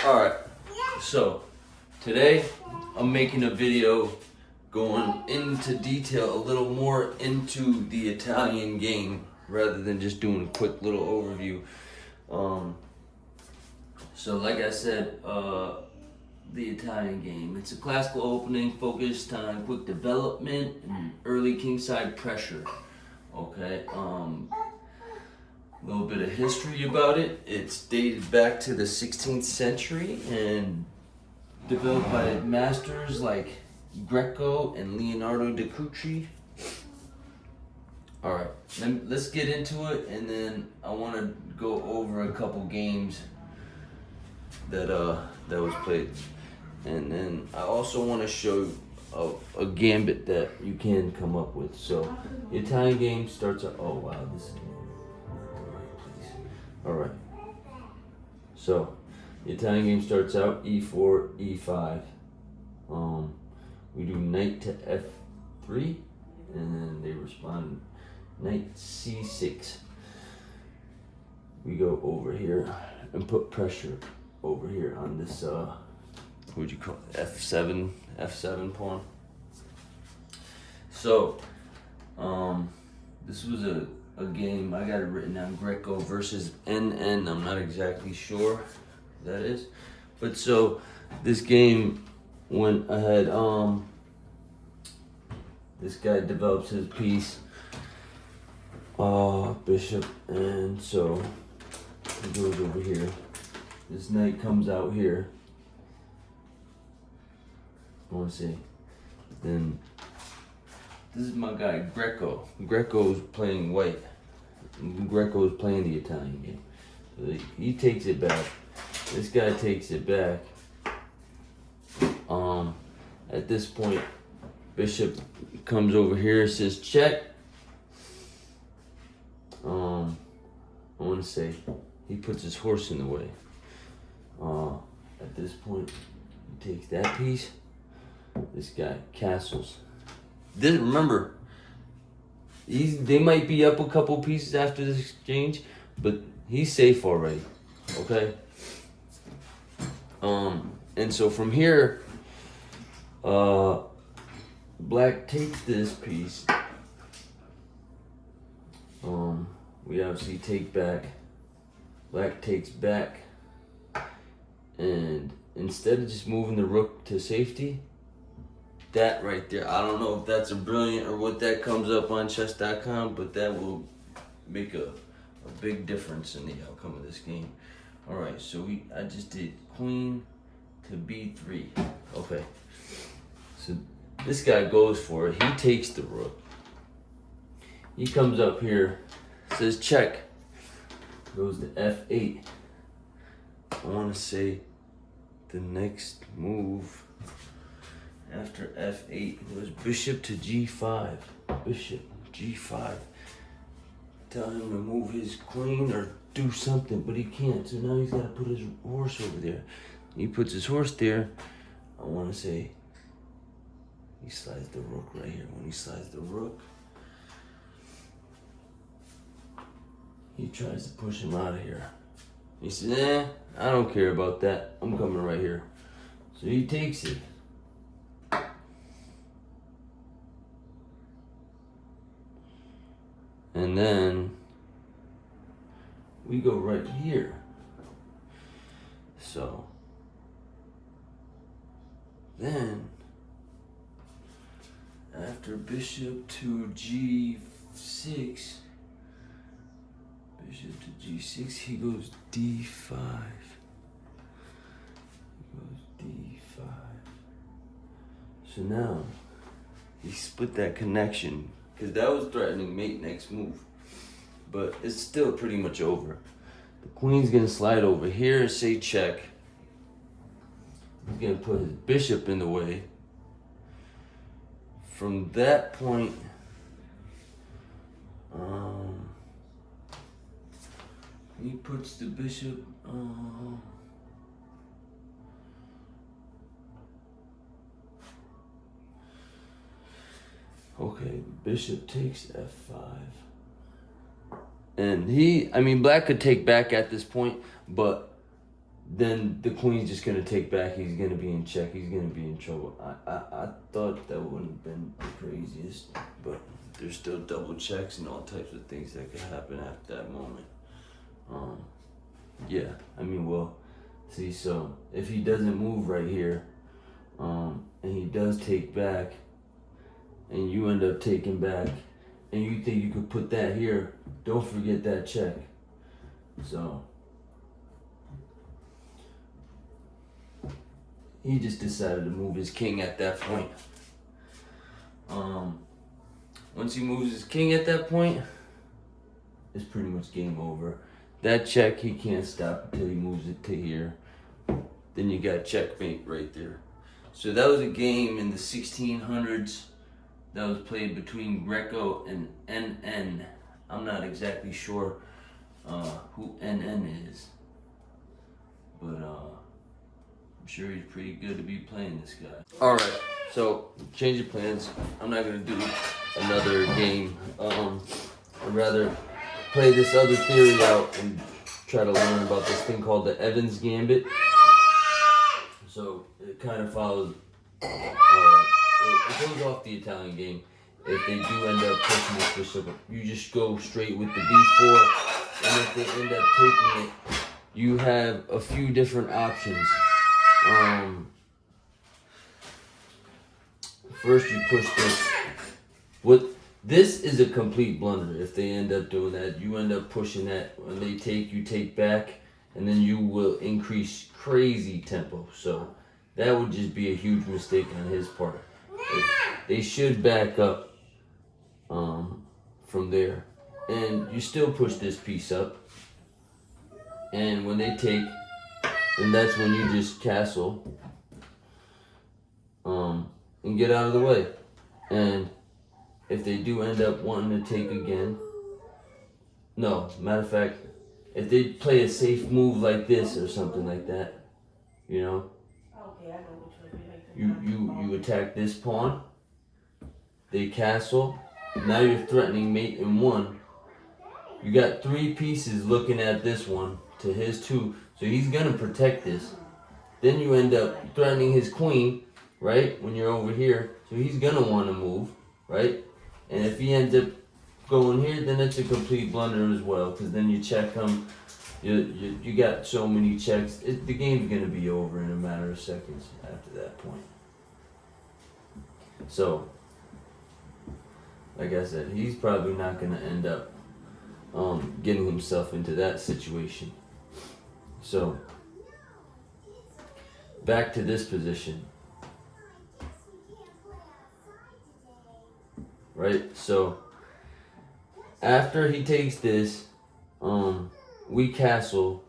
Alright, so today I'm making a video going into detail a little more into the Italian game rather than just doing a quick little overview. So like I said, the Italian game, it's a classical opening focused on quick development and early kingside pressure. Okay, a little bit of history about it. It's dated back to the 16th century and developed by masters like Greco and Leonardo da Cutri. All right, let's get into it, and then I want to go over a couple games that was played, and then I also want to show a gambit that you can come up with. So the Italian game starts out. Oh wow, this is all right. So the Italian game starts out e4, e5. We do knight to f3, and then they respond knight c6. We go over here and put pressure over here on this what would you call it? f7 pawn. So this was a game, I got it written down, Greco versus NN. I'm not exactly sure what that is, but so this game went ahead. This guy develops his piece, bishop, and so he goes over here. This knight comes out here. I want to see. Then this is my guy Greco. Greco's playing white. Greco's playing the Italian game. So he takes it back. This guy takes it back. At this point, bishop comes over here, says check. I want to say he puts his horse in the way. At this point, he takes that piece. This guy castles. Remember, they might be up a couple pieces after this exchange, but he's safe already. Okay. And so from here, black takes this piece. We obviously take back. Black takes back, and instead of just moving the rook to safety, that right there, I don't know if that's a brilliant or what that comes up on chess.com, but that will make a big difference in the outcome of this game. All right, so I just did queen to b3. Okay, so this guy goes for it. He takes the rook. He comes up here, says check, goes to f8. I want to say the next move after f8 was bishop to g5. Bishop, g5. Tell him to move his queen or do something, but he can't. So now he's got to put his horse over there. He puts his horse there. I want to say he slides the rook right here. When he slides the rook, he tries to push him out of here. He says, I don't care about that. I'm coming right here. So he takes it. And then we go right here. So then after bishop to g6, bishop to g6, he goes d5. So now he split that connection, because that was threatening mate next move, but it's still pretty much over. The queen's gonna slide over here and say check. He's gonna put his bishop in the way. From that point, he puts the bishop. Okay, bishop takes f5. And black could take back at this point, but then the queen's just gonna take back. He's gonna be in check. He's gonna be in trouble. I thought that wouldn't have been the craziest, but there's still double checks and all types of things that could happen after that moment. Yeah, I mean, well, see, so if he doesn't move right here, and he does take back, and you end up taking back, and you think you could put that here, don't forget that check. So he just decided to move his king at that point. Once he moves his king at that point, it's pretty much game over. That check, he can't stop until he moves it to here. Then you got checkmate right there. So that was a game in the 1600s that was played between Greco and NN. I'm not exactly sure who NN is, but I'm sure he's pretty good to be playing this guy. All right, so change of plans. I'm not gonna do another game. I'd rather play this other theory out and try to learn about this thing called the Evans Gambit. So it kind of follows, it goes off the Italian game. If they do end up pushing this bishop, you just go straight with the b4, and if they end up taking it, you have a few different options. First you push this. This is a complete blunder. If they end up doing that, you end up pushing that. When they take, you take back, and then you will increase crazy tempo. So that would just be a huge mistake on his part. They should back up from there, and you still push this piece up. And when they take, then that's when you just castle and get out of the way. And if they do end up wanting to take again, no, matter of fact, if they play a safe move like this or something like that, you know, you attack this pawn, they castle, now you're threatening mate in one. You got three pieces looking at this one to his two, so he's gonna protect this. Then you end up threatening his queen, right, when you're over here, so he's gonna want to move, right? And if he ends up going here, then it's a complete blunder as well, because then you check him. You got so many checks. The game's going to be over in a matter of seconds after that point. So, like I said, he's probably not going to end up getting himself into that situation. So, back to this position. Right, so after he takes this, we castle.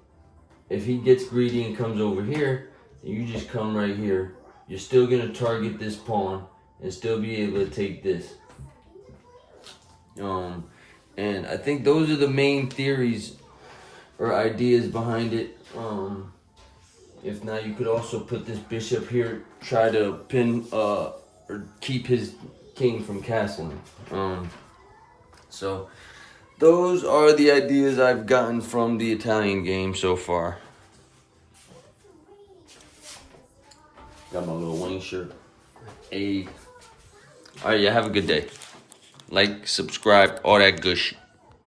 If he gets greedy and comes over here, you just come right here. You're still gonna target this pawn and still be able to take this. And I think those are the main theories or ideas behind it. If not, you could also put this bishop here, try to pin or keep his king from castling. So those are the ideas I've gotten from the Italian game so far. Got my little Wayne shirt. Hey. Alright, yeah, have a good day. Like, subscribe, all that good shit.